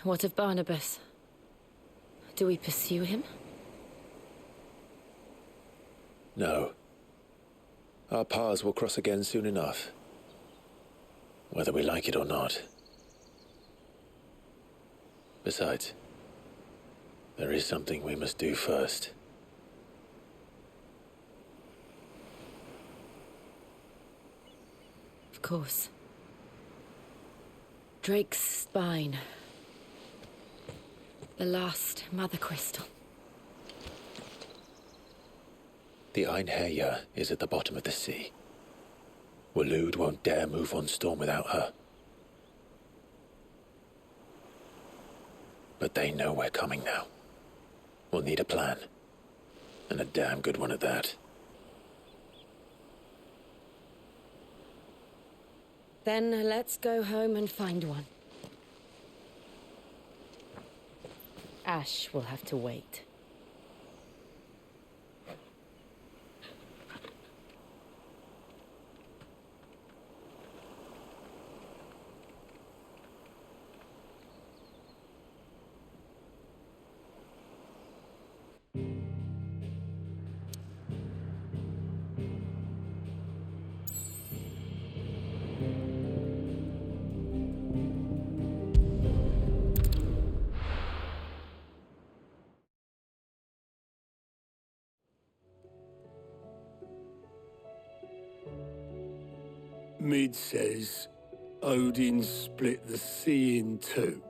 What of Barnabas? Do we pursue him? No. Our paths will cross again soon enough. Whether we like it or not. Besides, there is something we must do first. Of course. Drake's spine. The last Mother Crystal. The Einherja is at the bottom of the sea. Waloed won't dare move on Storm without her. But they know we're coming now. We'll need a plan. And a damn good one at that. Then let's go home and find one. Ash will have to wait. Mid says Odin split the sea in two.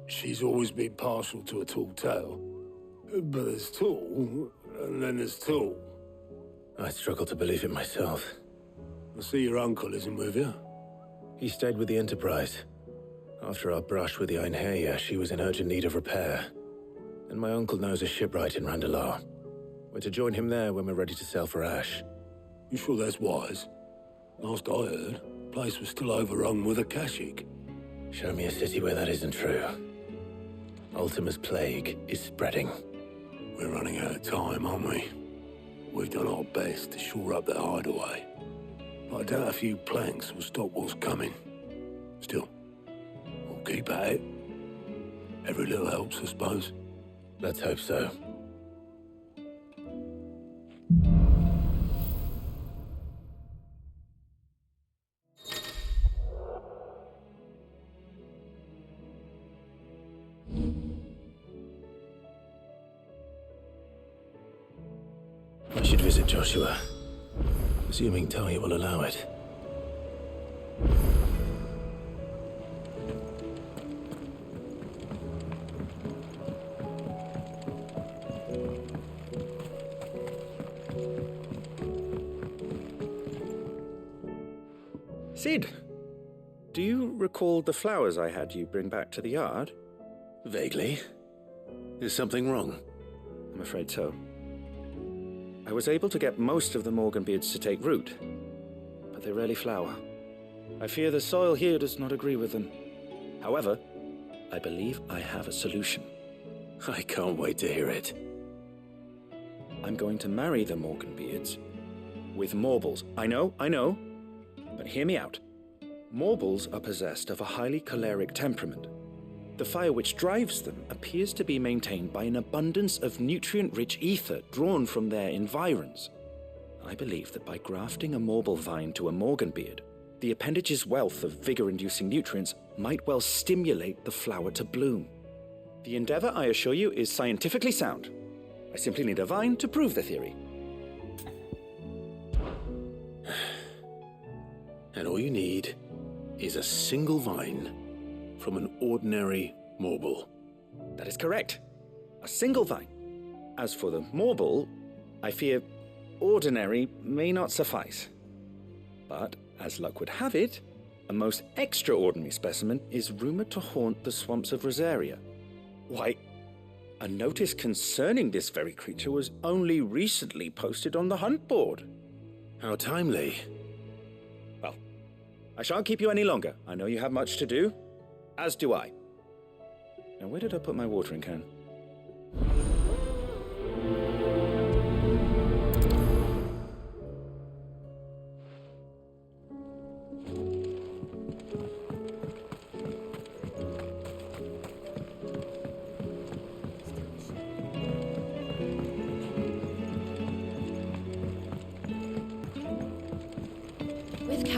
She's always been partial to a tall tale. But there's tall, and then there's tall. I struggle to believe it myself. I see your uncle isn't with you. He stayed with the Enterprise. After our brush with the Einherja, she was in urgent need of repair. And my uncle knows a shipwright in Randalar. We're to join him there when we're ready to sail for Ash. You sure that's wise? Last I heard, the place was still overrun with Akashic. Show me a city where that isn't true. Ultima's plague is spreading. We're running out of time, aren't we? We've done our best to shore up that hideaway. But I doubt a few planks will stop what's coming. Still, we'll keep at it. Every little helps, I suppose. Let's hope so. I should visit Joshua, assuming Talia will allow it. Sid, do you recall the flowers I had you bring back to the yard? Vaguely. Is something wrong? I'm afraid so. I was able to get most of the Morganbeards to take root, but they rarely flower. I fear the soil here does not agree with them. However, I believe I have a solution. I can't wait to hear it. I'm going to marry the Morganbeards with Morbles. I know, but hear me out. Morbles are possessed of a highly choleric temperament. The fire which drives them appears to be maintained by an abundance of nutrient-rich ether drawn from their environs. I believe that by grafting a Morble vine to a Morganbeard, the appendage's wealth of vigor-inducing nutrients might well stimulate the flower to bloom. The endeavor, I assure you, is scientifically sound. I simply need a vine to prove the theory. And all you need is a single vine from an ordinary Morble. That is correct. A single vine. As for the Morble, I fear ordinary may not suffice. But, as luck would have it, a most extraordinary specimen is rumored to haunt the swamps of Rosaria. Why, a notice concerning this very creature was only recently posted on the hunt board. How timely. Well, I shan't keep you any longer. I know you have much to do, as do I. Now, where did I put my watering can?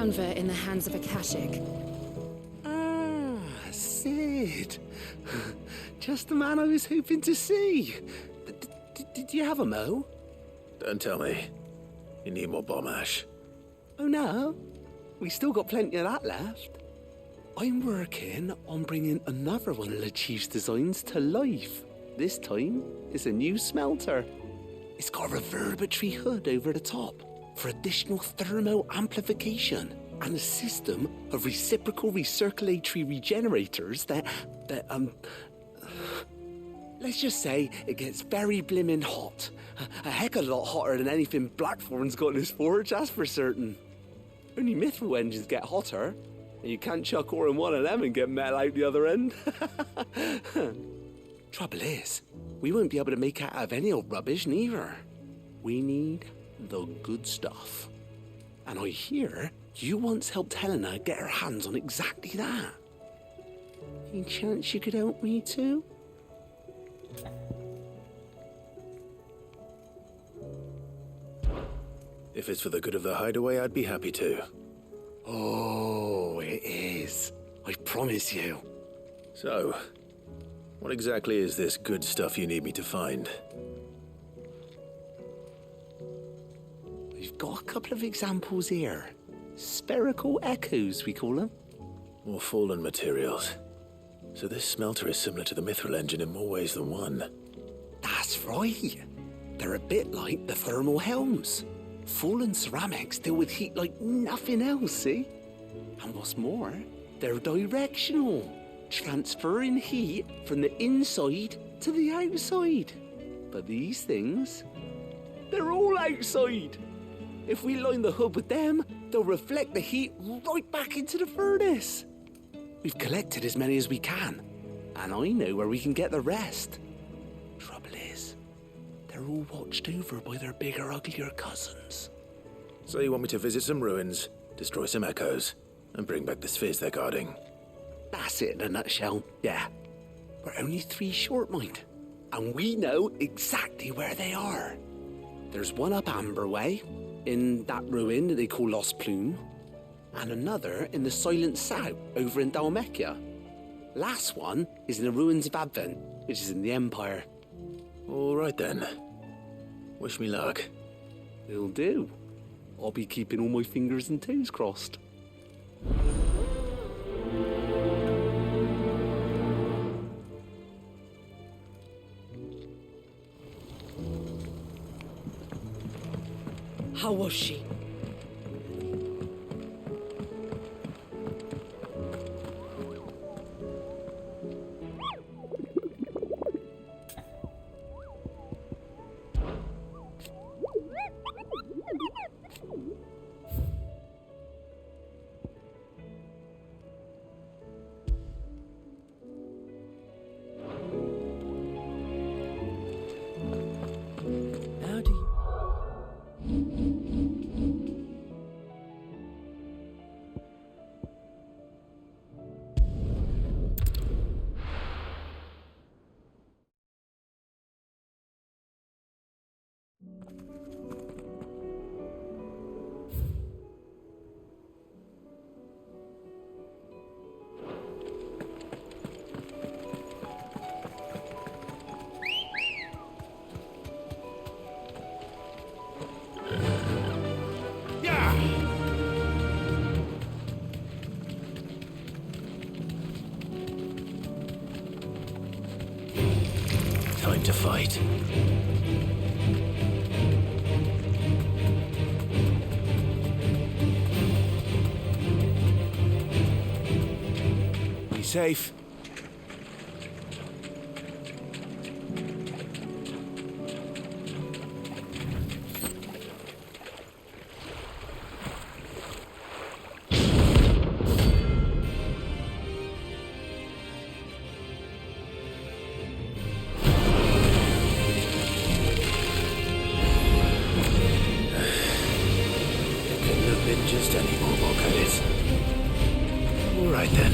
Canva in the hands of Akashic. Ah, Sid. Just the man I was hoping to see. Did you have a mo? Don't tell me. You need more bomb ash. Oh no, we still got plenty of that left. I'm working on bringing another one of the Chief's designs to life. This time, it's a new smelter. It's got a reverberatory hood over the top for additional thermo amplification and a system of reciprocal recirculatory regenerators that let's just say it gets very blimmin' hot. A heck of a lot hotter than anything Blackthorn's got in his forge, that's for certain. Only mithril engines get hotter, and you can't chuck ore in one of them and get metal out the other end. Trouble is, we won't be able to make out of any old rubbish neither. We need the good stuff. And I hear you once helped Helena get her hands on exactly that. Any chance you could help me too? If it's for the good of the hideaway, I'd be happy to. Oh, it is. I promise you. So, what exactly is this good stuff you need me to find? We've got a couple of examples here. Spherical echoes, we call them. More fallen materials. So this smelter is similar to the mithril engine in more ways than one. That's right. They're a bit like the thermal helms. Fallen ceramics deal with heat like nothing else, see? And what's more, they're directional, transferring heat from the inside to the outside. But these things, they're all outside. If we line the hood with them, they'll reflect the heat right back into the furnace. We've collected as many as we can, and I know where we can get the rest. Trouble is, they're all watched over by their bigger, uglier cousins. So you want me to visit some ruins, destroy some echoes, and bring back the spheres they're guarding? That's it in a nutshell, yeah. We're only 3 short, mind, and we know exactly where they are. There's one up Amber Way, in that ruin that they call Lost Plume, and another in the Silent South over in Dalmekia. Last one is in the ruins of Advent, which is in the Empire. All right then. Wish me luck. Will do. I'll be keeping all my fingers and toes crossed. How was she? How do you... Time to fight. Be safe. Just any more, could it? All right then.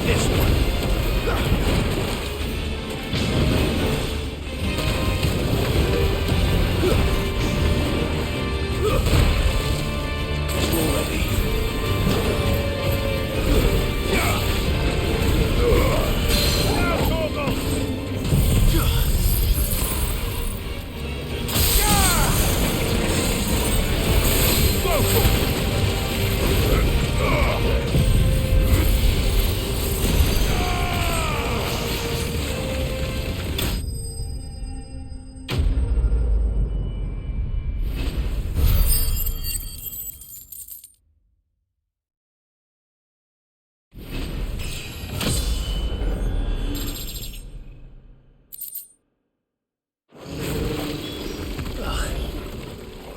This one.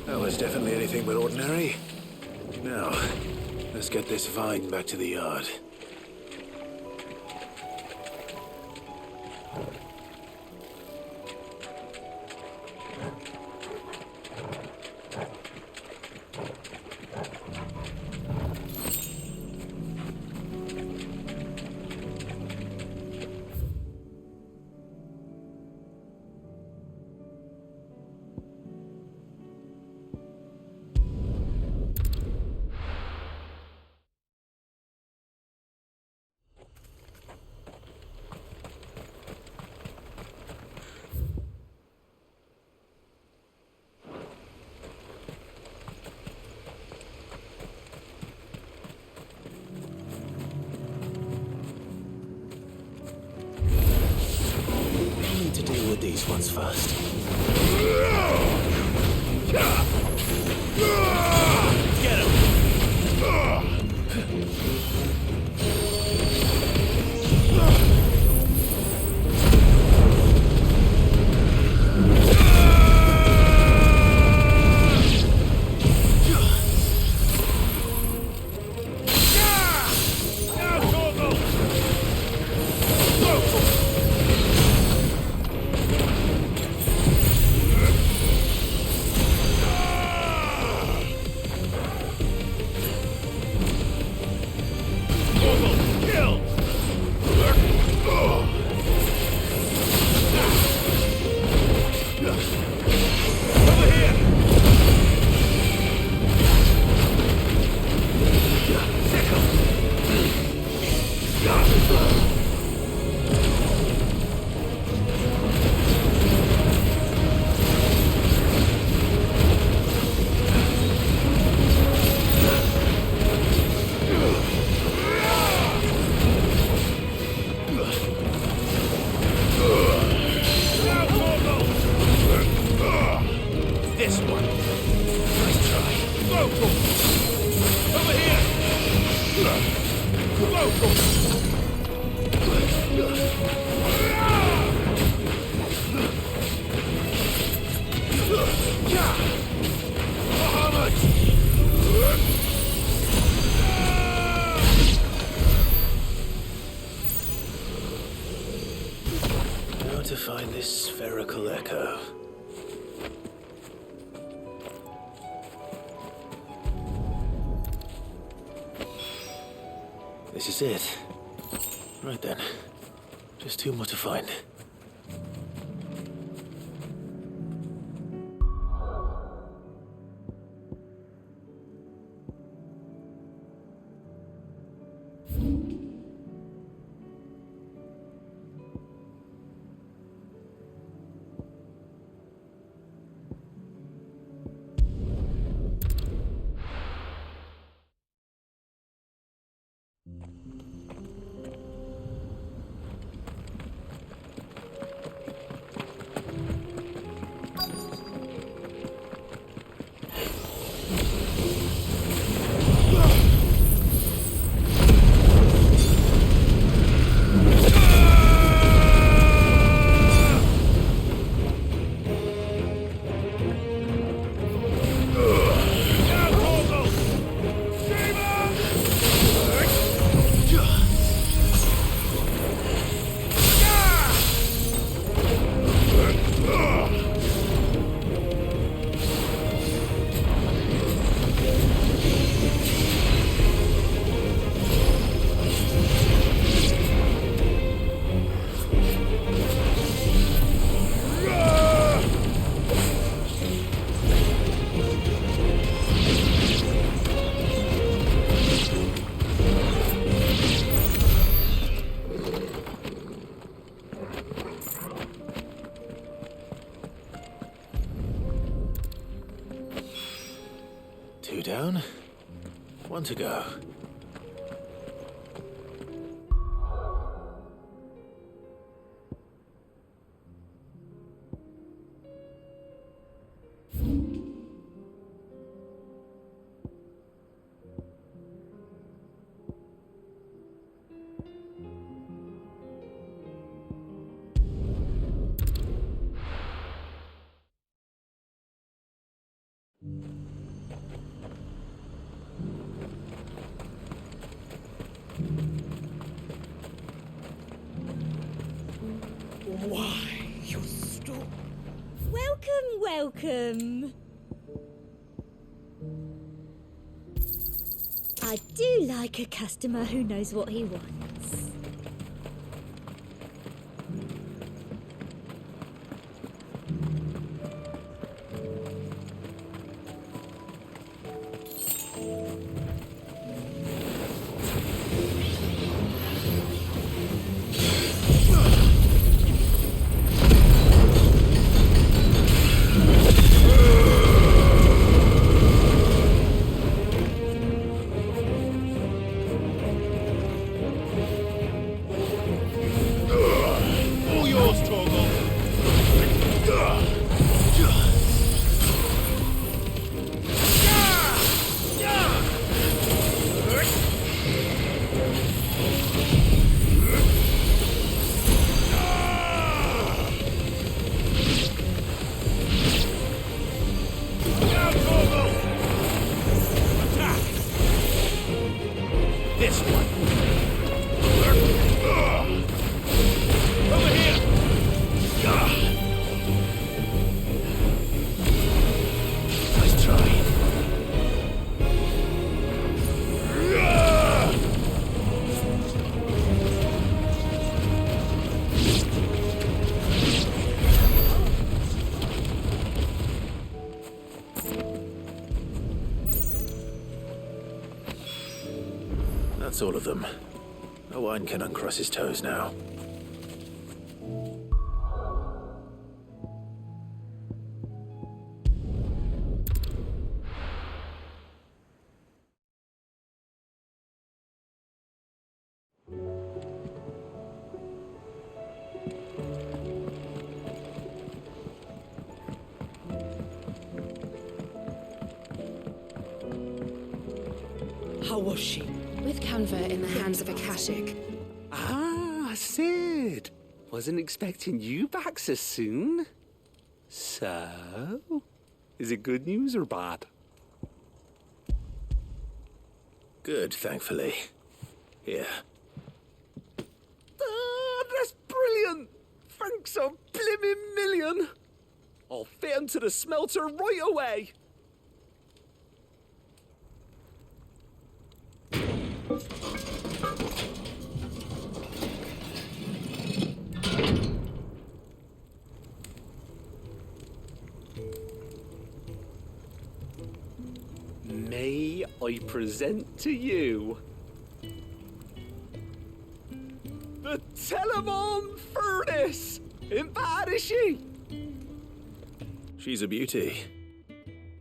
That was definitely anything but ordinary. Now, let's get this vine back to the yard. To deal with these ones first. Get him! This one. Nice try. Local! Over here! Local! How to find this spherical echo? This is it. Right then. Just two more to find. to go. Why, you're still... Welcome, welcome. I do like a customer who knows what he wants. That's all of them. Owain can uncross his toes now. How was she? With Canva in the hands of Akashic. Ah, Sid. Wasn't expecting you back so soon. So, is it good news or bad? Good, thankfully. Here. Ah, that's brilliant. Thanks a blimmin' million. I'll fit 'em to the smelter right away. May I present to you the Telemon Furnace? Ain't bad, is she? She's a beauty.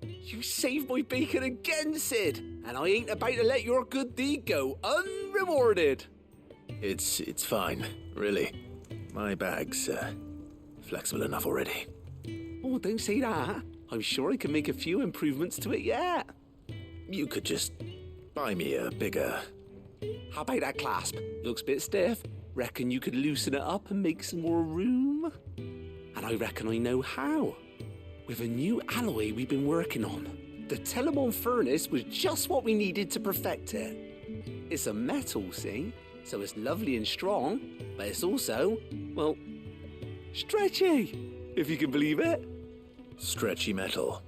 You saved my bacon again, Sid, and I ain't about to let your good deed go unrewarded. It's fine, really. My bag's flexible enough already. Oh, don't say that. I'm sure I can make a few improvements to it yet. You could just buy me a bigger... How about that clasp? Looks a bit stiff. Reckon you could loosen it up and make some more room? And I reckon I know how. With a new alloy we've been working on. The Telemon Furnace was just what we needed to perfect it. It's a metal, see? So it's lovely and strong, but it's also, well, stretchy, if you can believe it. Stretchy metal.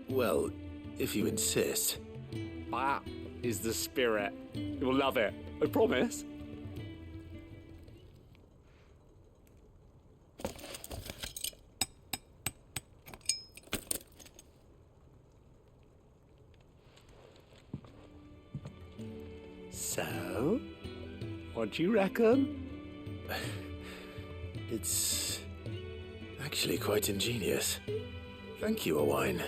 Well, if you insist. That is the spirit. You'll love it, I promise. So, what do you reckon? It's actually quite ingenious. Thank you, Owain.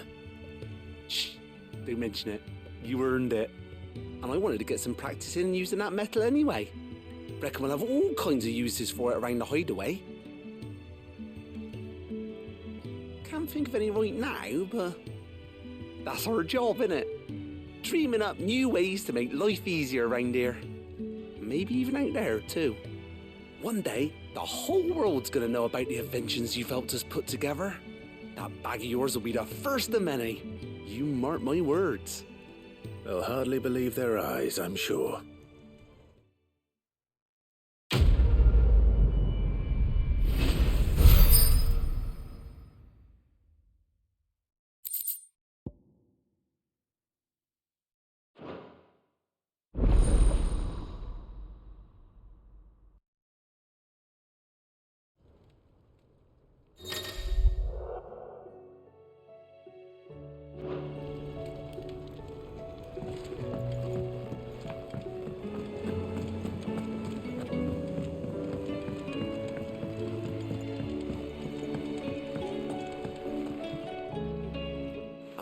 Shh, Don't mention it. You earned it. And I wanted to get some practice in using that metal anyway. Reckon we'll have all kinds of uses for it around the hideaway. Can't think of any right now, but that's our job, innit? Dreaming up new ways to make life easier around here. Maybe even out there, too. One day, the whole world's gonna know about the inventions you've helped us put together. That bag of yours will be the first of many. You mark my words. They'll hardly believe their eyes, I'm sure.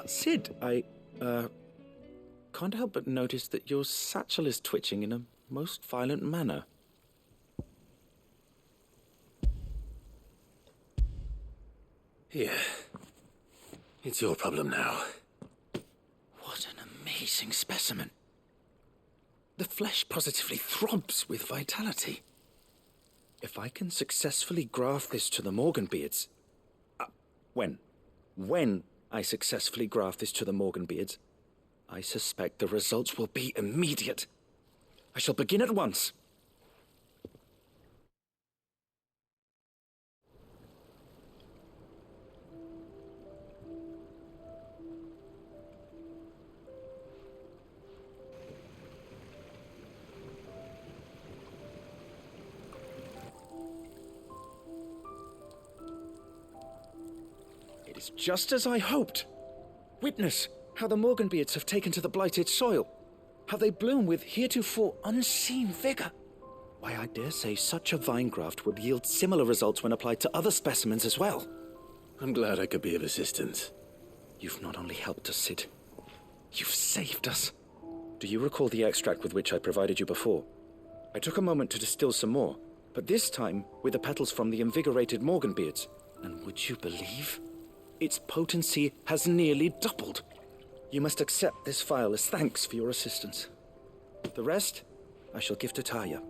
Sid, I can't help but notice that your satchel is twitching in a most violent manner. Here. It's your problem now. What an amazing specimen. The flesh positively throbs with vitality. If I can successfully graft this to the Morganbeards... When I successfully graft this to the Morganbeards, I suspect the results will be immediate. I shall begin at once. It is just as I hoped. Witness how the Morganbeards have taken to the blighted soil. How they bloom with heretofore unseen vigor. Why, I dare say such a vine graft would yield similar results when applied to other specimens as well. I'm glad I could be of assistance. You've not only helped us, Sid, you've saved us. Do you recall the extract with which I provided you before? I took a moment to distill some more, but this time with the petals from the invigorated Morganbeards. And would you believe? Its potency has nearly doubled. You must accept this vial as thanks for your assistance. The rest, I shall give to Taya.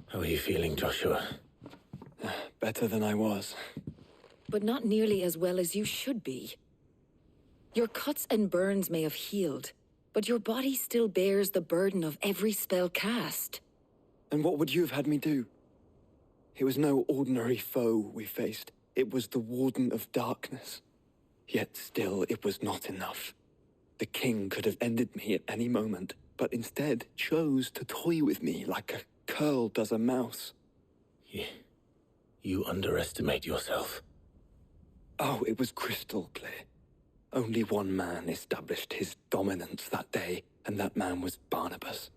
How are you feeling, Joshua? Better than I was. But not nearly as well as you should be. Your cuts and burns may have healed, but your body still bears the burden of every spell cast. And what would you have had me do? It was no ordinary foe we faced. It was the Warden of Darkness. Yet still, it was not enough. The king could have ended me at any moment, but instead chose to toy with me like a curl does a mouse. You underestimate yourself. Oh, it was crystal clear. Only one man established his dominance that day, and that man was Barnabas.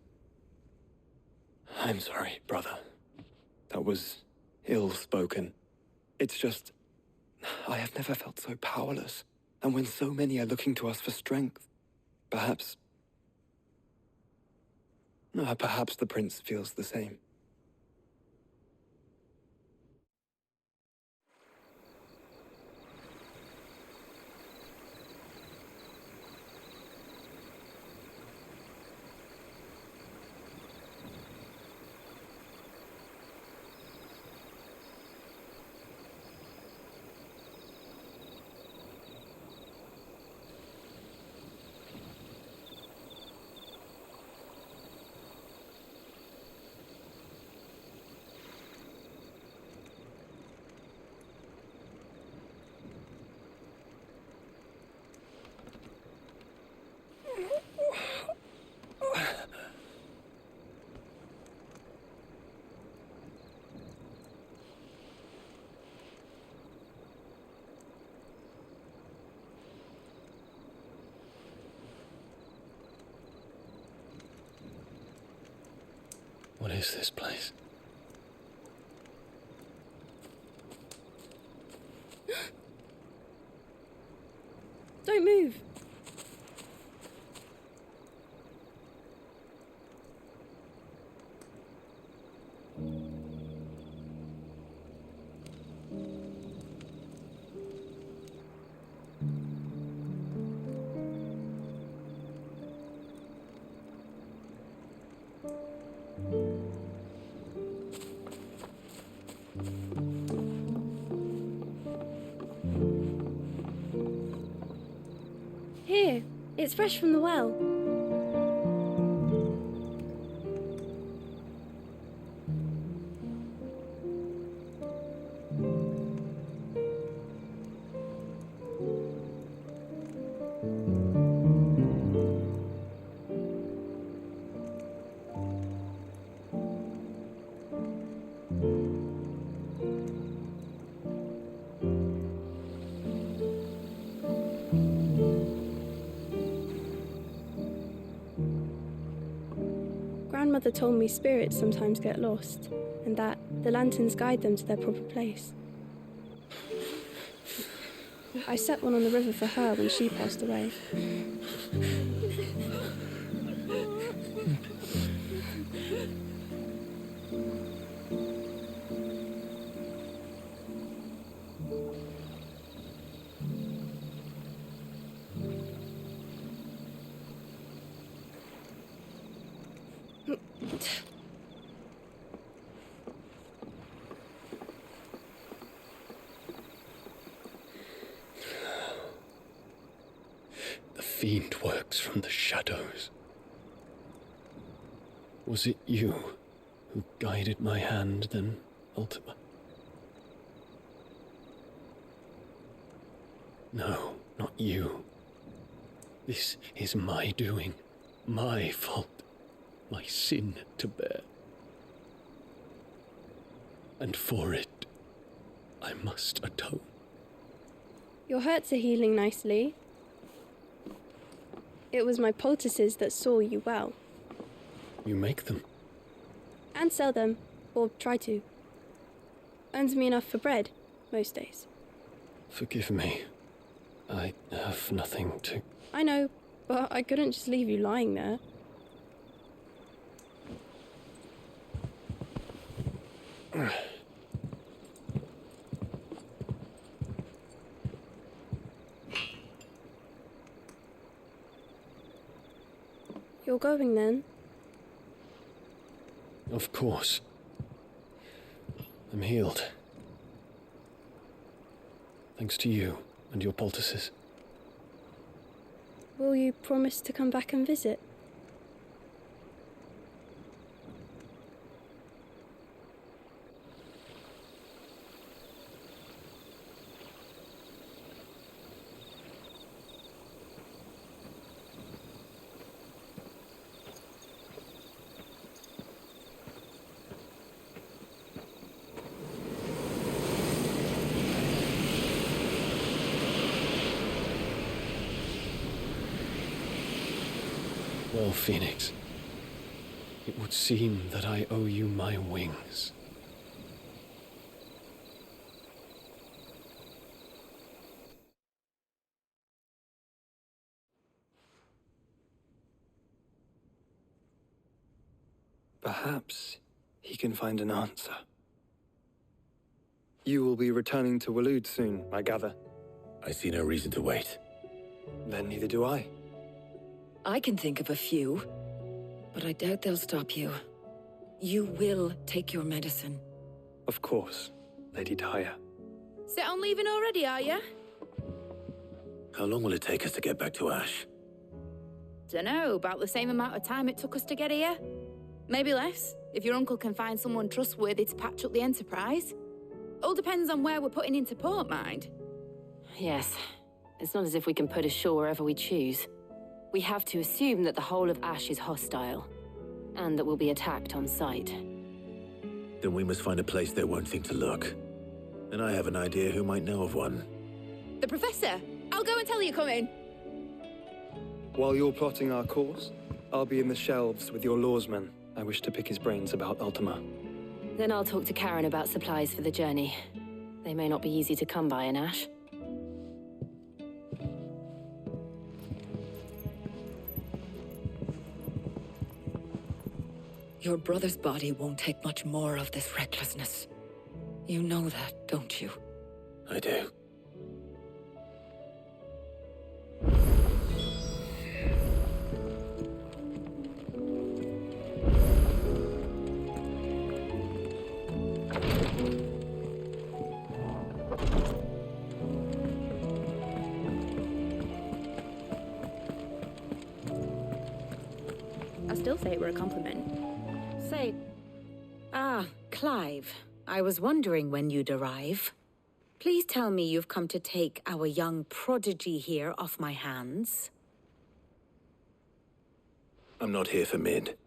I'm sorry, brother. That was ill-spoken. It's just... I have never felt so powerless. And when so many are looking to us for strength, perhaps the prince feels the same. is this place? Don't move. Here, it's fresh from the well. Grandmother told me spirits sometimes get lost, and that the lanterns guide them to their proper place. I set one on the river for her when she passed away. The fiend works from the shadows. Was it you who guided my hand then, Ultima? No, not you. This is my doing, my fault, my sin to bear. And for it, I must atone. Your hurts are healing nicely. It was my poultices that saw you well. You make them? And sell them, or try to. Earns me enough for bread, most days. Forgive me. I have nothing to... I know, but I couldn't just leave you lying there. You're going then? Of course. I'm healed. Thanks to you and your poultices. Will you promise to come back and visit? Well, Phoenix, it would seem that I owe you my wings. Perhaps he can find an answer. You will be returning to Waloed soon, I gather. I see no reason to wait. Then neither do I. I can think of a few, but I doubt they'll stop you. You will take your medicine. Of course, Lady Daya. Set on leaving already, are you? How long will it take us to get back to Ash? Dunno, about the same amount of time it took us to get here. Maybe less, if your uncle can find someone trustworthy to patch up the Enterprise. All depends on where we're putting into port, mind. Yes. It's not as if we can put ashore wherever we choose. We have to assume that the whole of Ash is hostile, and that we'll be attacked on sight. Then we must find a place they won't think to look. And I have an idea who might know of one. The Professor! I'll go and tell you come in. While you're plotting our course, I'll be in the shelves with your lawsmen I wish to pick his brains about Ultima. Then I'll talk to Karen about supplies for the journey. They may not be easy to come by in Ash. Your brother's body won't take much more of this recklessness. You know that, don't you? I do. I still say it were a compliment. Say... Ah, Clive. I was wondering when you'd arrive. Please tell me you've come to take our young prodigy here off my hands. I'm not here for Mid.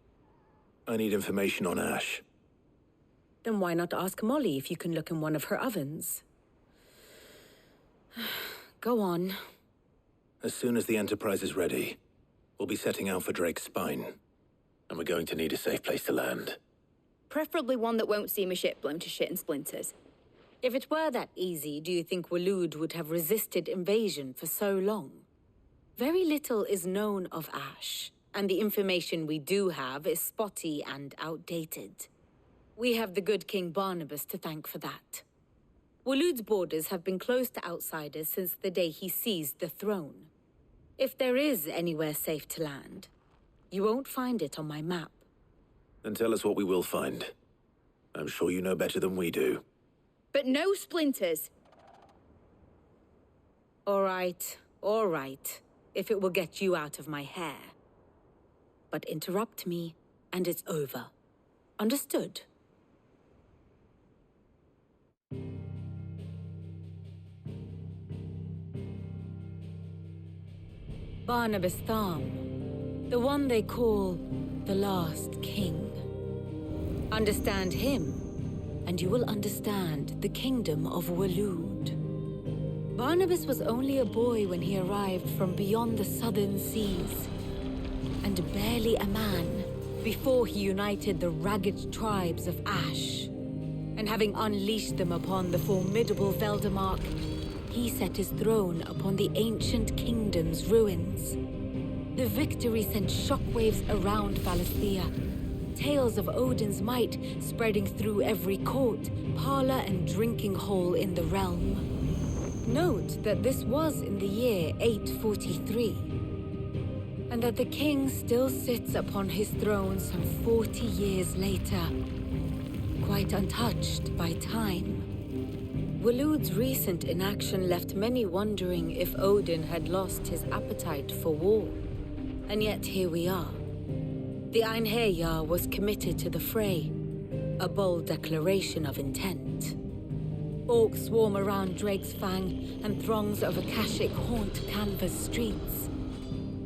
I need information on Ash. Then why not ask Molly if you can look in one of her ovens? Go on. As soon as the Enterprise is ready, we'll be setting out for Drake's Spine. And we're going to need a safe place to land. Preferably one that won't see my ship blown to shit and splinters. If it were that easy, do you think Waloed would have resisted invasion for so long? Very little is known of Ash, and the information we do have is spotty and outdated. We have the good King Barnabas to thank for that. Waloed's borders have been closed to outsiders since the day he seized the throne. If there is anywhere safe to land, you won't find it on my map. Then tell us what we will find. I'm sure you know better than we do. But no splinters! All right, if it will get you out of my hair. But interrupt me, and it's over. Understood? Barnabas Tharm, the one they call the Last King. Understand him, and you will understand the kingdom of Waloed. Barnabas was only a boy when he arrived from beyond the southern seas, and barely a man before he united the ragged tribes of Ash. And having unleashed them upon the formidable Veldamark, he set his throne upon the ancient kingdom's ruins. The victory sent shockwaves around Valisthea, tales of Odin's might spreading through every court, parlor, and drinking hole in the realm. Note that this was in the year 843, and that the king still sits upon his throne some 40 years later, quite untouched by time. Waloed's recent inaction left many wondering if Odin had lost his appetite for war. And yet here we are. The Einherjar was committed to the fray, a bold declaration of intent. Orcs swarm around Drake's Fang, and throngs of Akashic haunt Canva's streets.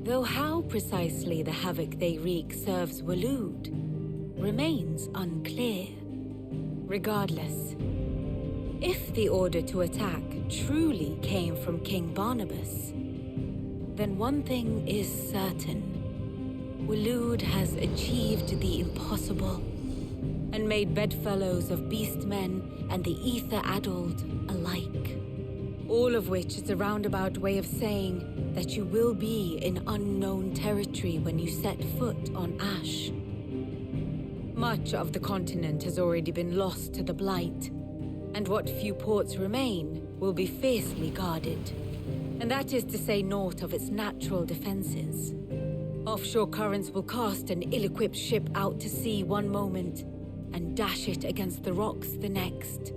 Though how precisely the havoc they wreak serves Waloed remains unclear. Regardless, if the order to attack truly came from King Barnabas, then one thing is certain. Waloed has achieved the impossible, and made bedfellows of beastmen and the ether-addled alike. All of which is a roundabout way of saying that you will be in unknown territory when you set foot on Ash. Much of the continent has already been lost to the Blight, and what few ports remain will be fiercely guarded. And that is to say naught of its natural defenses. Offshore currents will cast an ill-equipped ship out to sea one moment, and dash it against the rocks the next.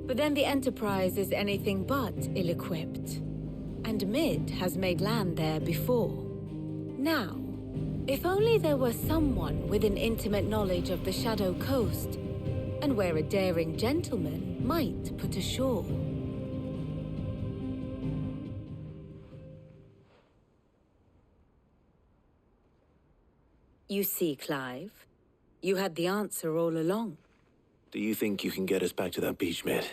But then the Enterprise is anything but ill-equipped, and Mid has made land there before. Now, if only there were someone with an intimate knowledge of the Shadow Coast, and where a daring gentleman might put ashore. You see, Clive, you had the answer all along. Do you think you can get us back to that beach, Mid?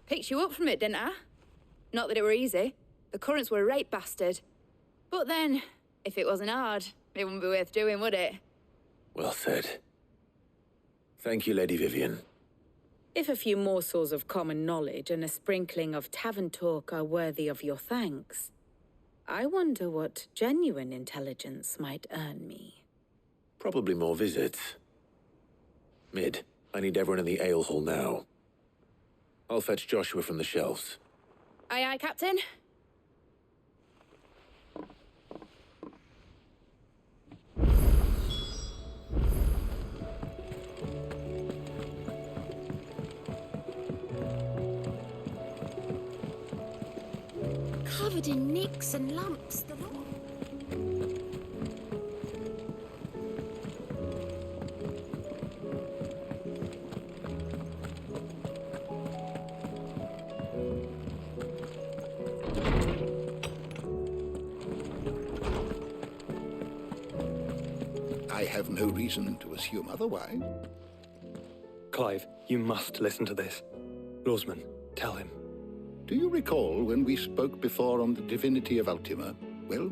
Picked you up from it, didn't I? Not that it were easy. The currents were a right bastard. But then, if it wasn't hard, it wouldn't be worth doing, would it? Well said. Thank you, Lady Vivian. If a few morsels of common knowledge and a sprinkling of tavern talk are worthy of your thanks, I wonder what genuine intelligence might earn me. Probably more visits. Mid, I need everyone in the ale hall now. I'll fetch Joshua from the shelves. Aye, aye, Captain. Covered in nicks and lumps, the lot. I have no reason to assume otherwise. Clive, you must listen to this. Lawsman, tell him. Do you recall when we spoke before on the divinity of Ultima? Well,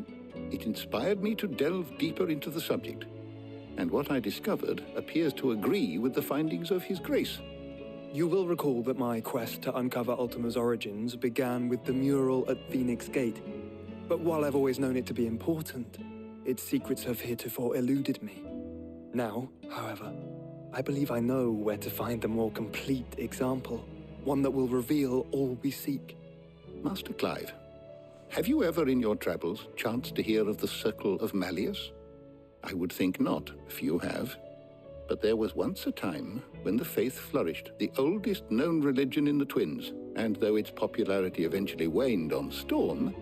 it inspired me to delve deeper into the subject. And what I discovered appears to agree with the findings of His Grace. You will recall that my quest to uncover Ultima's origins began with the mural at Phoenix Gate. But while I've always known it to be important, its secrets have heretofore eluded me. Now, however, I believe I know where to find the more complete example. One that will reveal all we seek. Master Clive, have you ever in your travels chanced to hear of the Circle of Malleus? I would think not, few have. But there was once a time when the faith flourished, the oldest known religion in the Twins, and though its popularity eventually waned on Storm,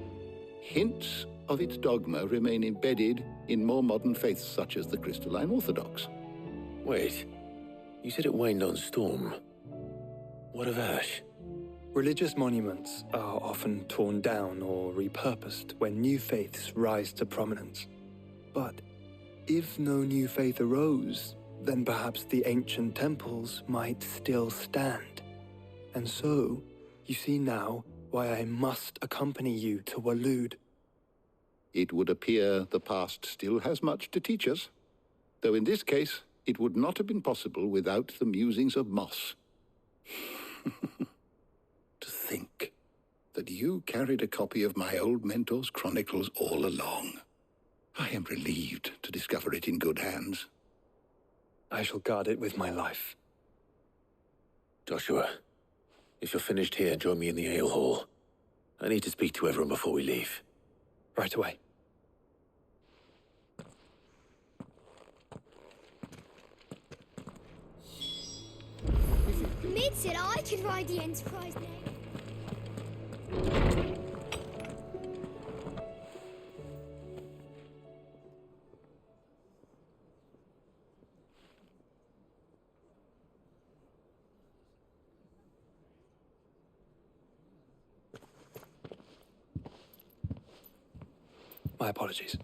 hints of its dogma remain embedded in more modern faiths such as the Crystalline Orthodox. Wait, you said it waned on Storm. What of Ash? Religious monuments are often torn down or repurposed when new faiths rise to prominence. But if no new faith arose, then perhaps the ancient temples might still stand. And so, you see now why I must accompany you to Waloed. It would appear the past still has much to teach us, though in this case, it would not have been possible without the musings of Moss. To think that you carried a copy of my old mentor's chronicles all along. I am relieved to discover it in good hands. I shall guard it with my life. Joshua, if you're finished here, join me in the ale hall. I need to speak to everyone before we leave. Right away. Mid said I could ride the Enterprise now. My apologies.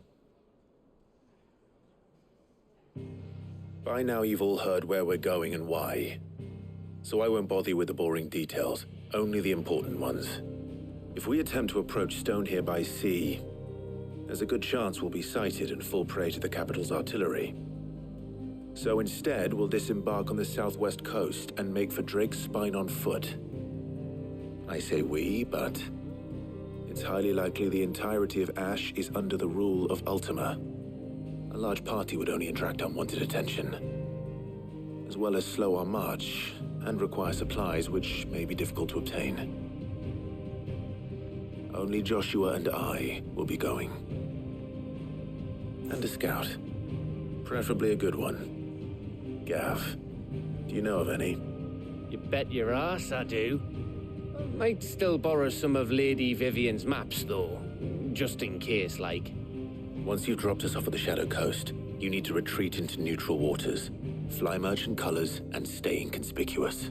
By now you've all heard where we're going and why. So I won't bother you with the boring details, only the important ones. If we attempt to approach Stonehere by sea, there's a good chance we'll be sighted and fall prey to the capital's artillery. So instead, we'll disembark on the southwest coast and make for Drake's Spine on foot. I say we, but it's highly likely the entirety of Ash is under the rule of Ultima. A large party would only attract unwanted attention, as well as slow our march and require supplies which may be difficult to obtain. Only Joshua and I will be going. And a scout. Preferably a good one. Gav, do you know of any? You bet your ass I do. Might still borrow some of Lady Vivian's maps, though. Just in case, like. Once you've dropped us off at the Shadow Coast, you need to retreat into neutral waters, fly merchant colors, and stay inconspicuous.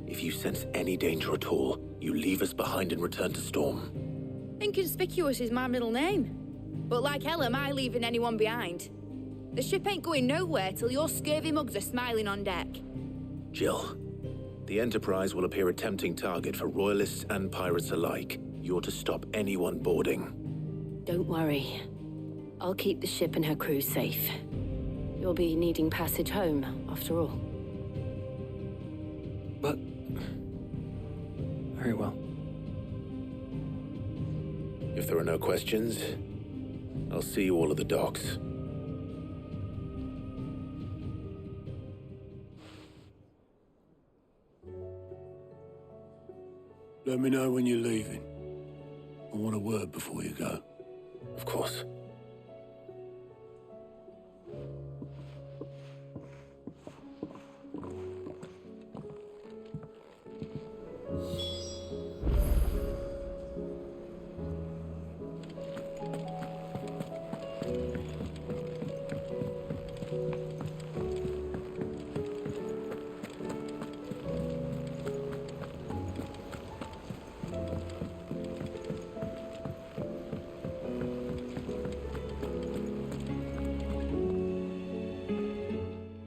If you sense any danger at all, you leave us behind and return to Storm. Inconspicuous is my middle name. But like hell am I leaving anyone behind. The ship ain't going nowhere till your scurvy mugs are smiling on deck. Jill, the Enterprise will appear a tempting target for royalists and pirates alike. You're to stop anyone boarding. Don't worry. I'll keep the ship and her crew safe. You'll be needing passage home, after all. Very well. If there are no questions, I'll see you all at the docks. Let me know when you're leaving. I want a word before you go. Of course.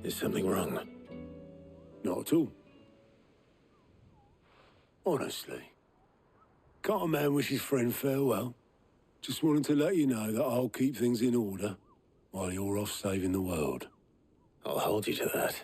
Is something wrong? Not at all. Honestly. Can't a man wish his friend farewell? Just wanted to let you know that I'll keep things in order while you're off saving the world. I'll hold you to that.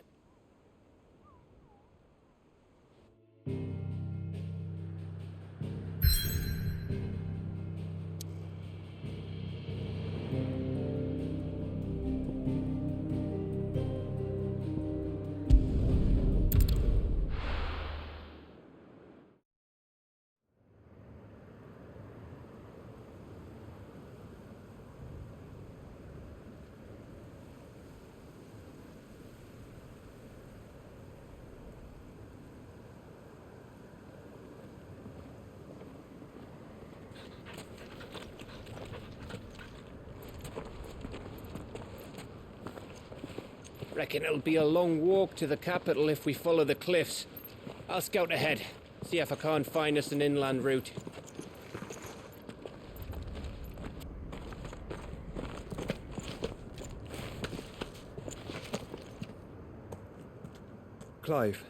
Reckon it'll be a long walk to the capital if we follow the cliffs. I'll scout ahead, see if I can't find us an inland route. Clive.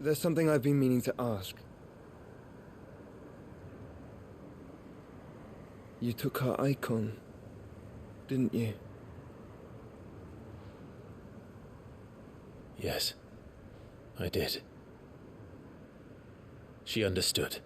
There's something I've been meaning to ask. You took her icon, didn't you? Yes, I did. She understood.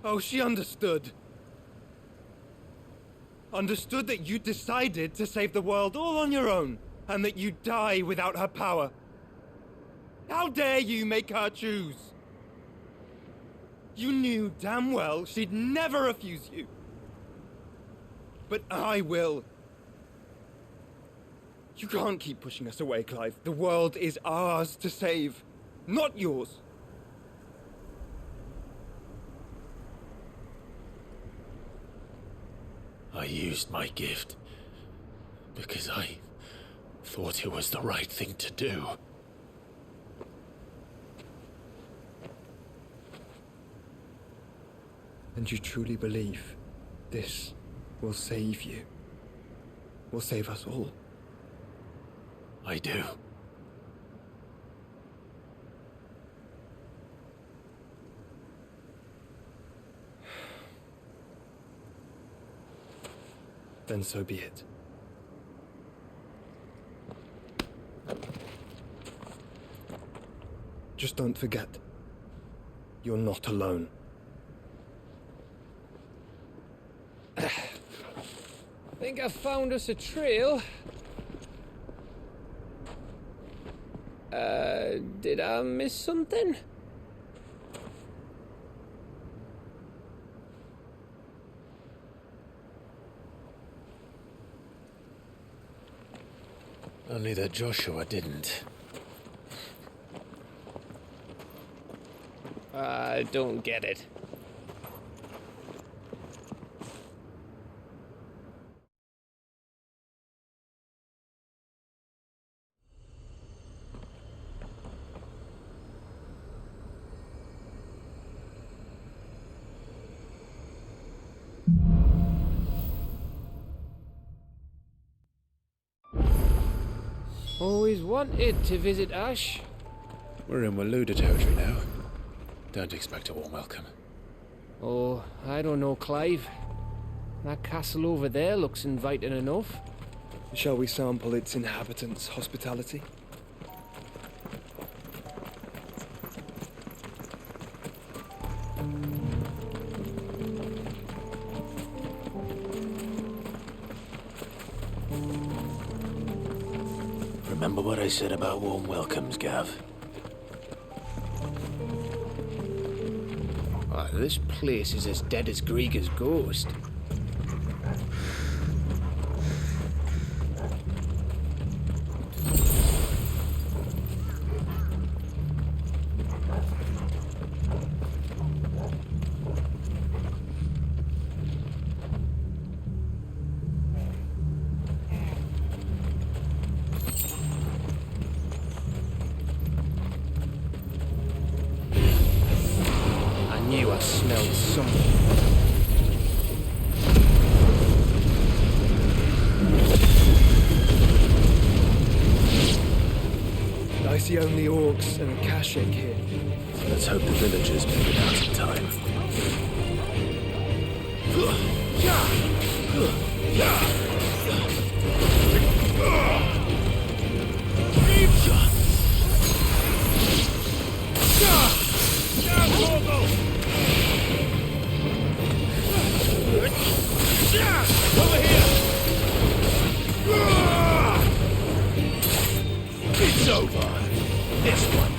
Oh, she understood. Understood that you decided to save the world all on your own, and that you'd die without her power. How dare you make her choose? You knew damn well she'd never refuse you. But I will. You can't keep pushing us away, Clive. The world is ours to save, not yours. I used my gift because I thought it was the right thing to do. And you truly believe this will save you? Will save us all? I do. Then so be it. Just don't forget, you're not alone. Think I've found us a trail. Did I miss something? Only that Joshua didn't. I don't get it. Always wanted to visit Ash. We're in Waluda territory now. Don't expect a warm welcome. Oh, I don't know, Clive. That castle over there looks inviting enough. Shall we sample its inhabitants' hospitality? Remember what I said about warm welcomes, Gav? Oh, this place is as dead as Greagor's ghost. I smelled something. I see only orcs and a Kashik here. Let's hope the villagers make it out in time. Over here! It's over. This one.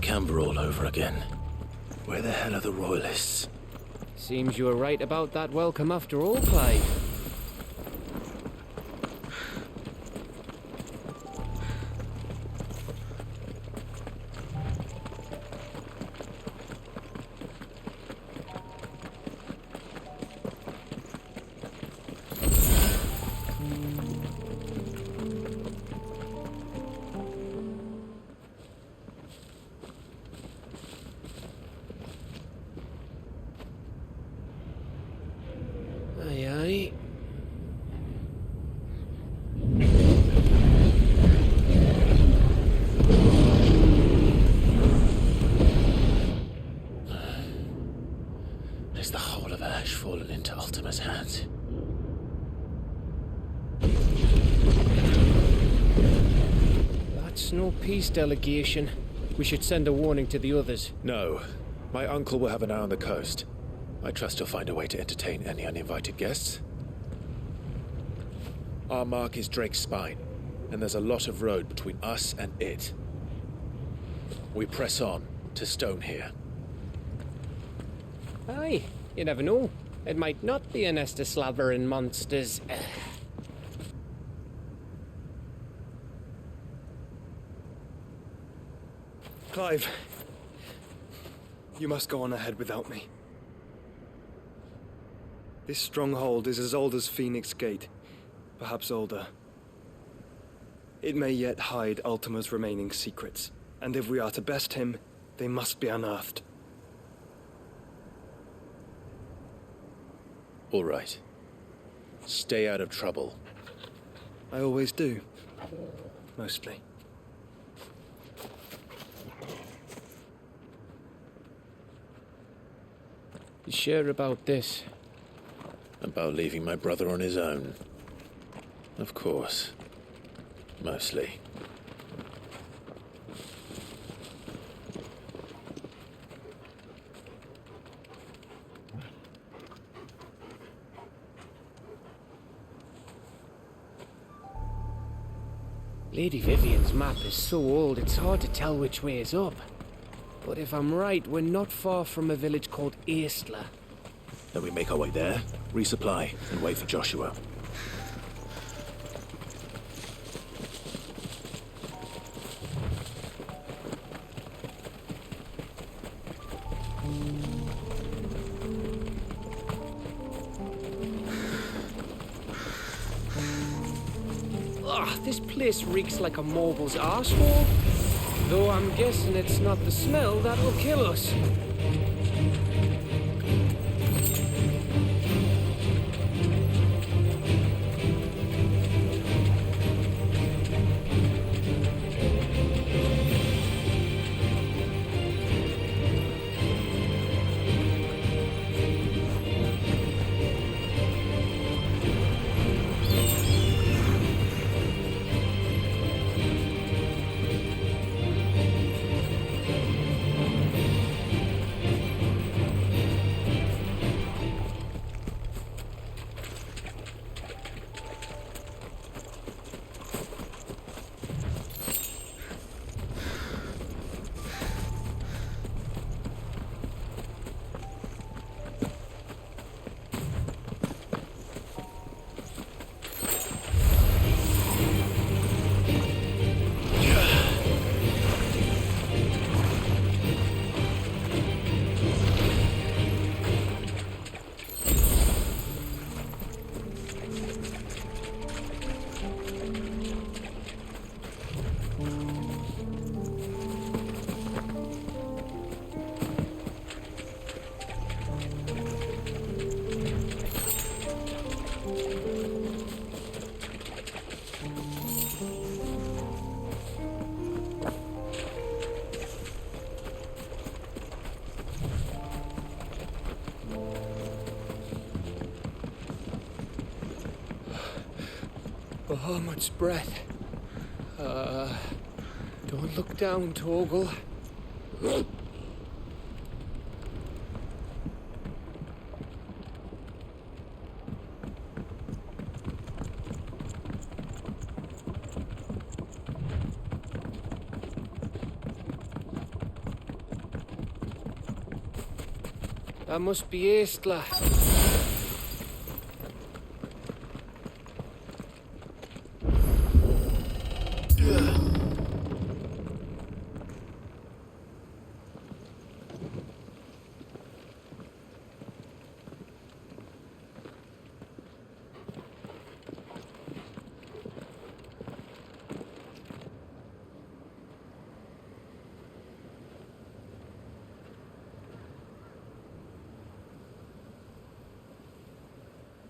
Camber all over again. Where the hell are the royalists? Seems you were right about that welcome after all, Clive. Aye, aye. Is the whole of Ash fallen into Ultima's hands? That's no peace delegation. We should send a warning to the others. No. My uncle will have an eye on the coast. I trust you'll find a way to entertain any uninvited guests. Our mark is Drake's Spine, and there's a lot of road between us and it. We press on to Stonehere. Aye, you never know. It might not be a nest of slavering monsters. Clive, you must go on ahead without me. This stronghold is as old as Phoenix Gate, perhaps older. It may yet hide Ultima's remaining secrets, and if we are to best him, they must be unearthed. All right. Stay out of trouble. I always do. Mostly. You sure about this? About leaving my brother on his own? Of course. Mostly. Lady Vivian's map is so old it's hard to tell which way is up. But if I'm right, we're not far from a village called Aistla. Then we make our way there, resupply, and wait for Joshua. This place reeks like a Morble's arsehole. Though I'm guessing it's not the smell that'll kill us. Bahamut's breath. Don't look down, Torgal. That must be Aistla.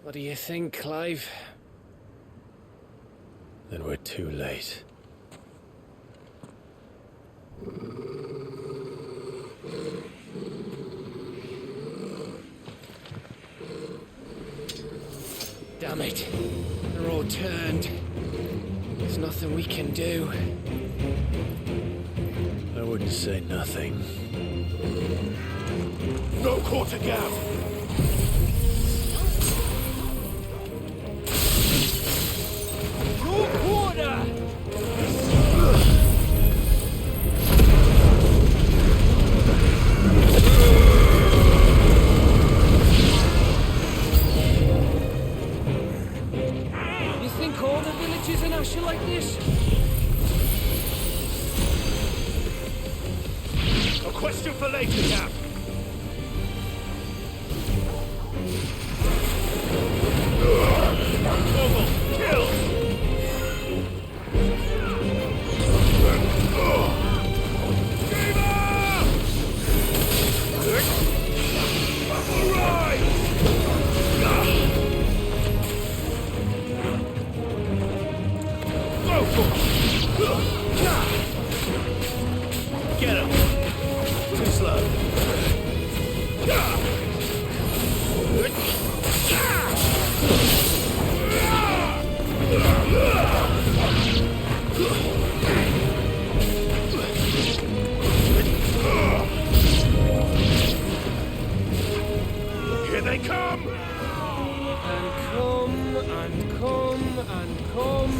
What do you think, Clive? Then we're too late. Damn it. They're all turned. There's nothing we can do. I wouldn't say nothing. No quarter gav! witches in Asher like this? A question for later, Cap. Morgul, kill! Get him! Too slow. Here they come! And come, and come, and come.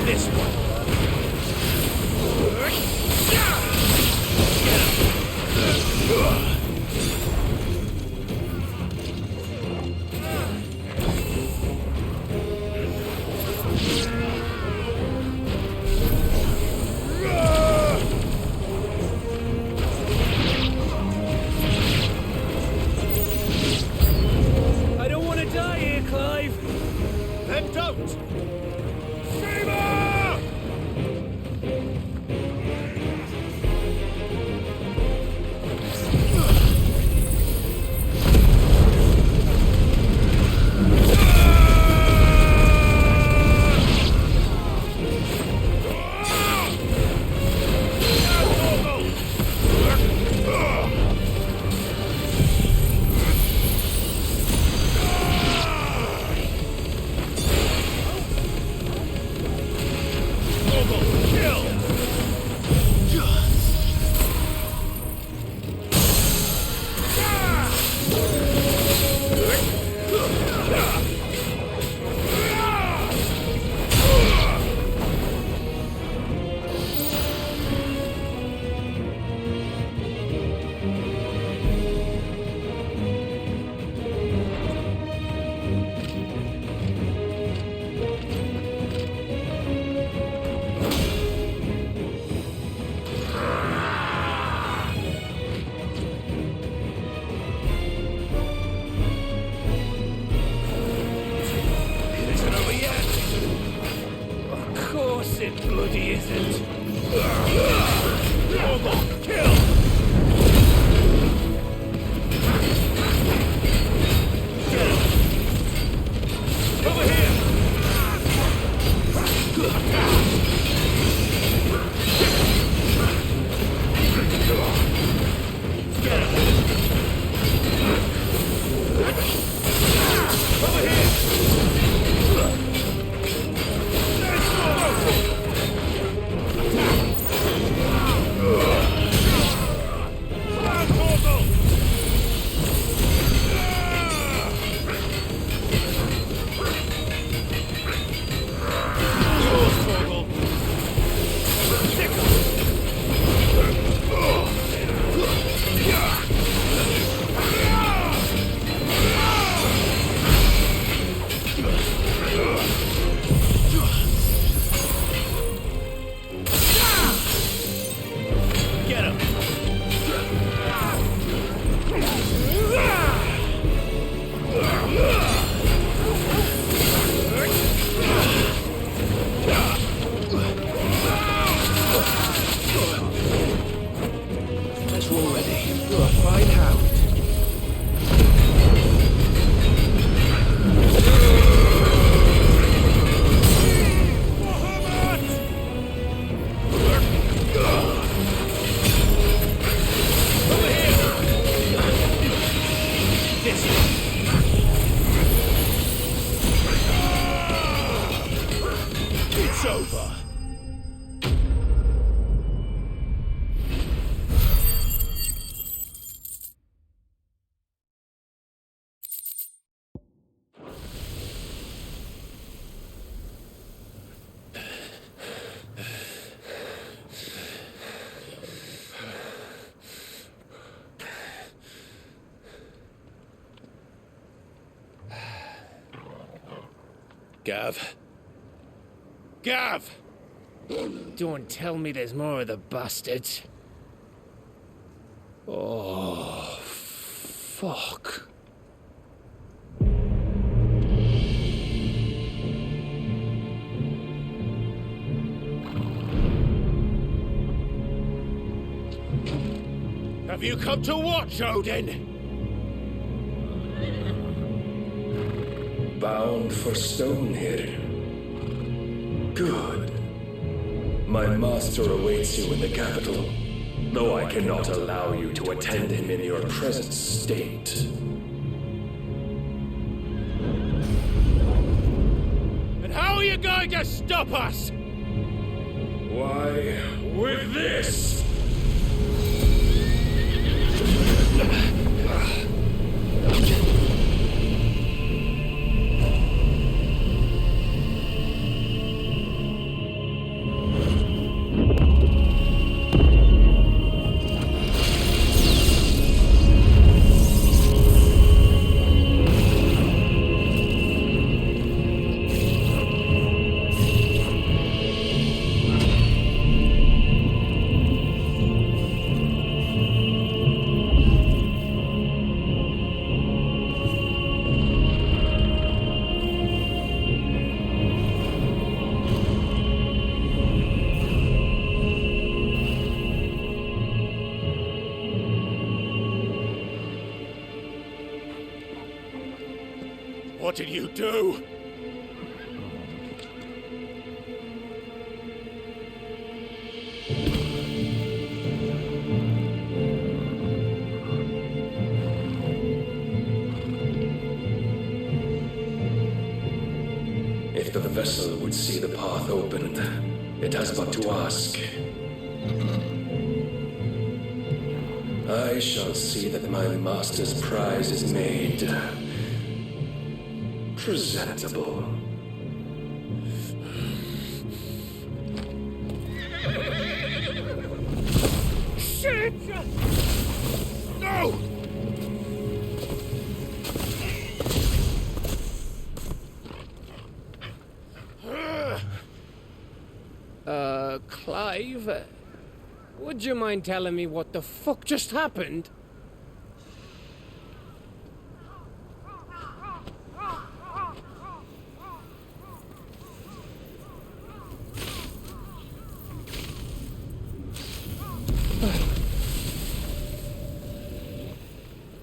This one. I don't want to die here, Clive. Then don't! Saber! It bloody isn't. Morgul, kill! Get him! Over here! Get him! Over here! Let's go! Get him! Let's roll ready. You're a fine hound. Gav. Gav! Don't tell me there's more of the bastards. Oh, fuck. Have you come to watch, Odin? Bound for Stonehill. Good. My master awaits you in the capital, though I cannot allow you to attend him in your present state. And how are you going to stop us? Why, with this! What did you do? If the vessel would see the path opened, it has but to ask. I shall see that my master's prize is made presentable. Shit! No! Clive, would you mind telling me what the fuck just happened?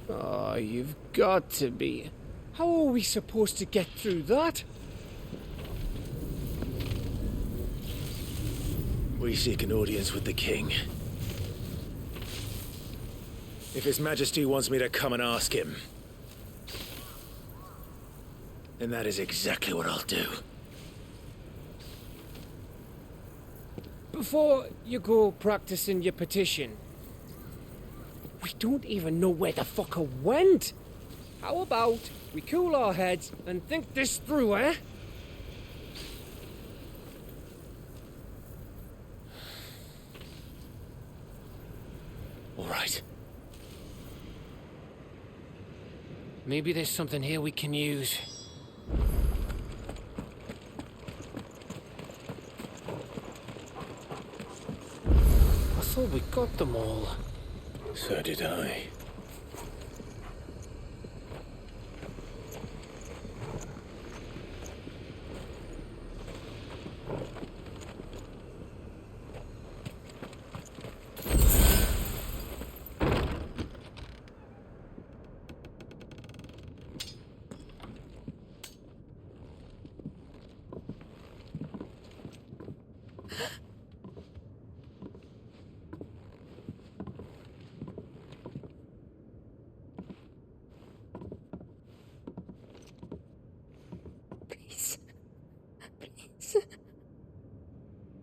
Oh, you've got to be. How are we supposed to get through that? We seek an audience with the king. If His Majesty wants me to come and ask him, then that is exactly what I'll do. Before you go practicing your petition, we don't even know where the fucker went. How about we cool our heads and think this through, eh? All right. Maybe there's something here we can use. I thought we got them all. So did I.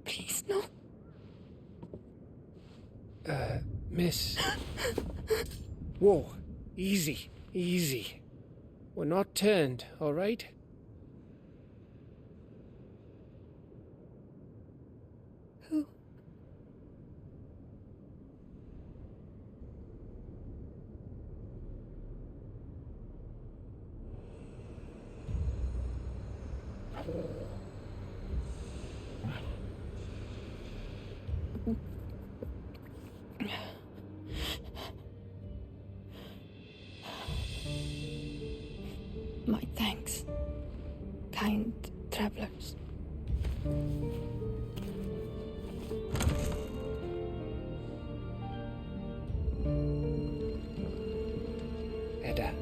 Please, no. Miss. Whoa, easy, easy. We're not turned, all right? Who? My thanks, kind travelers. Edda,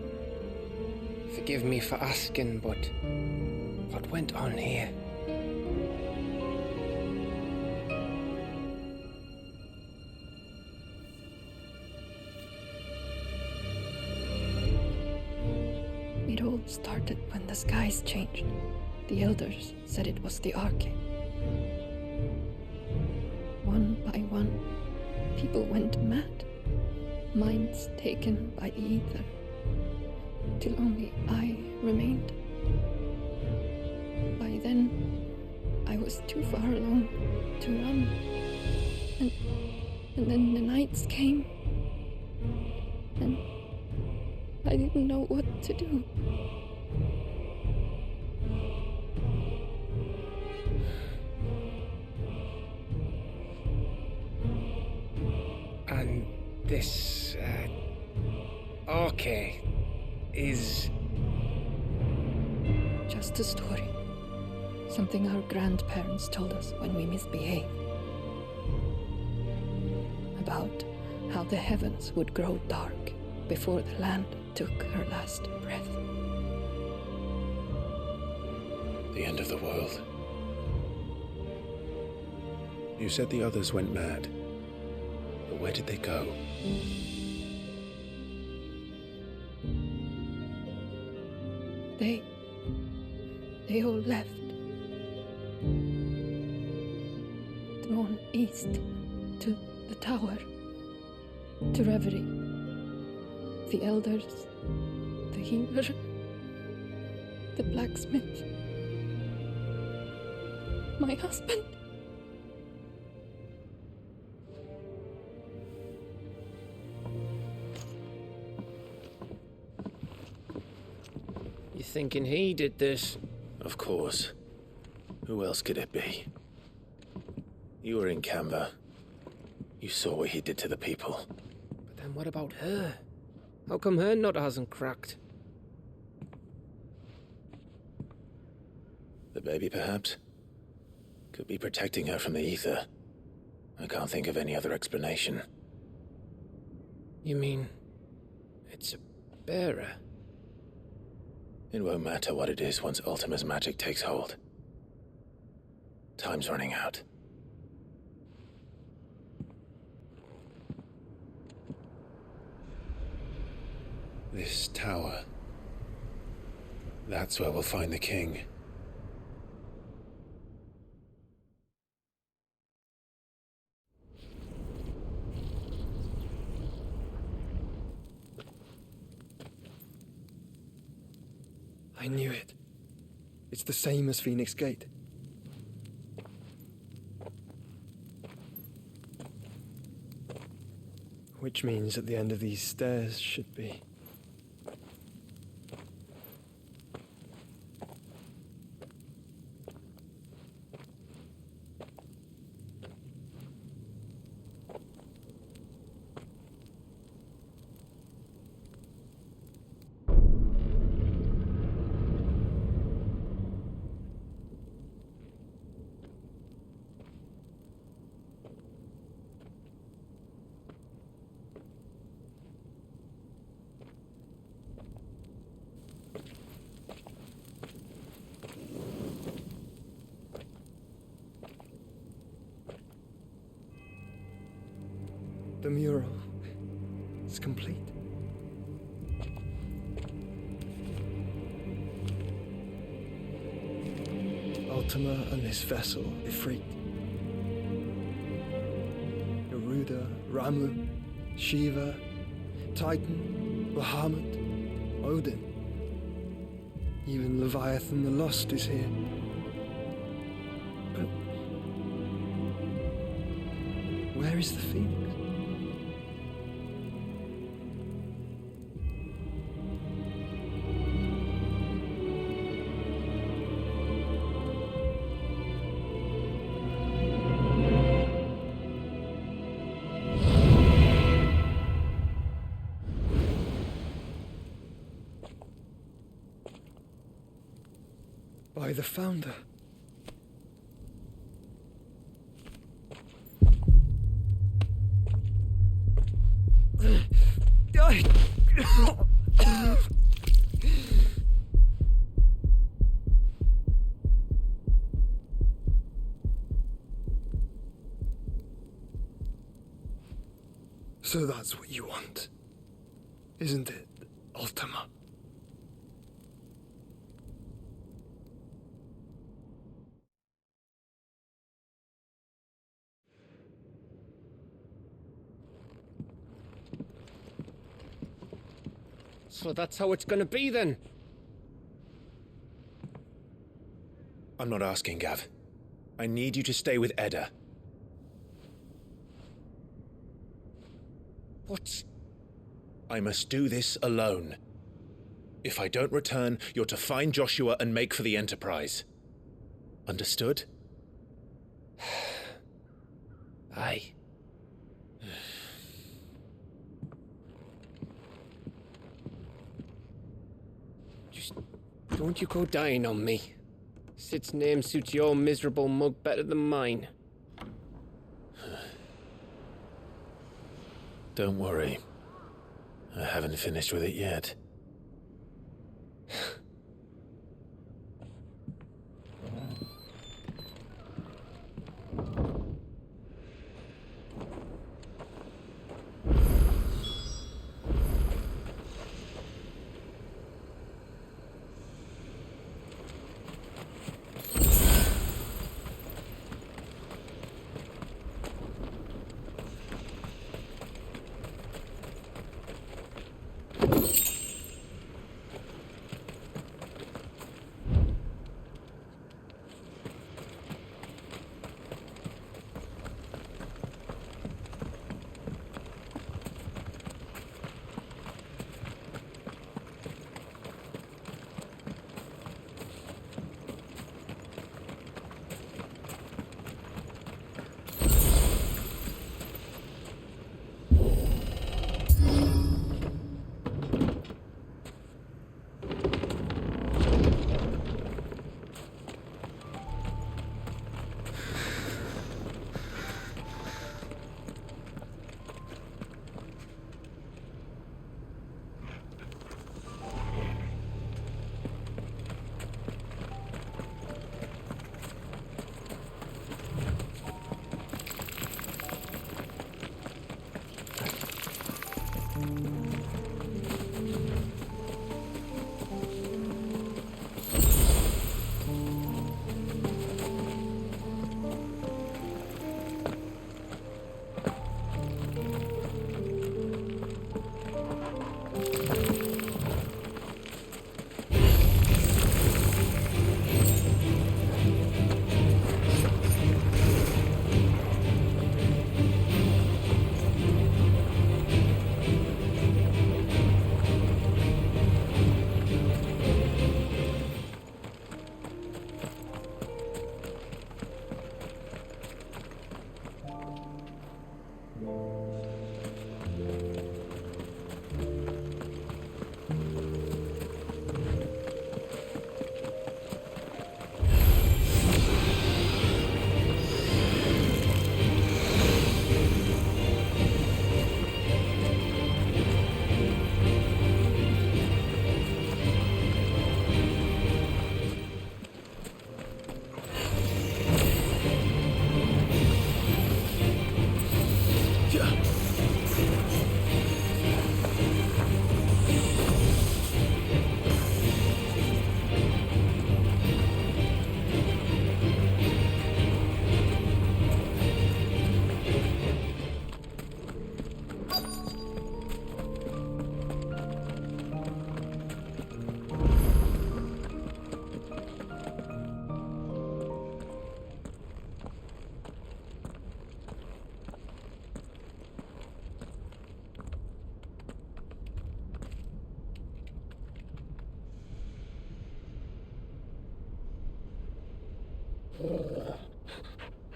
forgive me for asking, but what went on here? It all started when the skies changed. The elders said it was the Arche. One by one, people went mad. Minds taken by the ether. Till only I remained. By then, I was too far alone to run. And then the nights came. And I didn't know what to do. And this, Arche is... Just a story. Something our grandparents told us when we misbehaved. About how the heavens would grow dark before the land took her last breath. The end of the world. You said the others went mad. But where did they go? They all left. Drawn east to the tower, to Reverie. The elders, the healer, the blacksmith, my husband. You thinking he did this? Of course. Who else could it be? You were in Canva. You saw what he did to the people. But then what about her? How come her nut hasn't cracked? The baby, perhaps? Could be protecting her from the ether. I can't think of any other explanation. You mean... it's a bearer? It won't matter what it is once Ultima's magic takes hold. Time's running out. This tower. That's where we'll find the king. I knew it. It's the same as Phoenix Gate. Which means at the end of these stairs should be... The mural is complete. Ultima and this vessel, Ifrit. Neruda, Ramu, Shiva, Titan, Bahamut, Odin. Even Leviathan the Lost is here. But where is the Phoenix? by the Founder. So that's what you want, isn't it, Ultima? So that's how it's gonna be then? I'm not asking, Gav. I need you to stay with Edda. What? I must do this alone. If I don't return, you're to find Joshua and make for the Enterprise. Understood? Aye. Just don't you go dying on me. Sid's name suits your miserable mug better than mine. Don't worry. I haven't finished with it yet.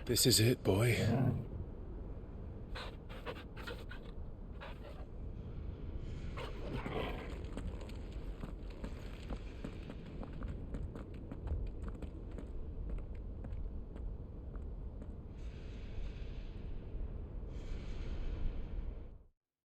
This is it, boy.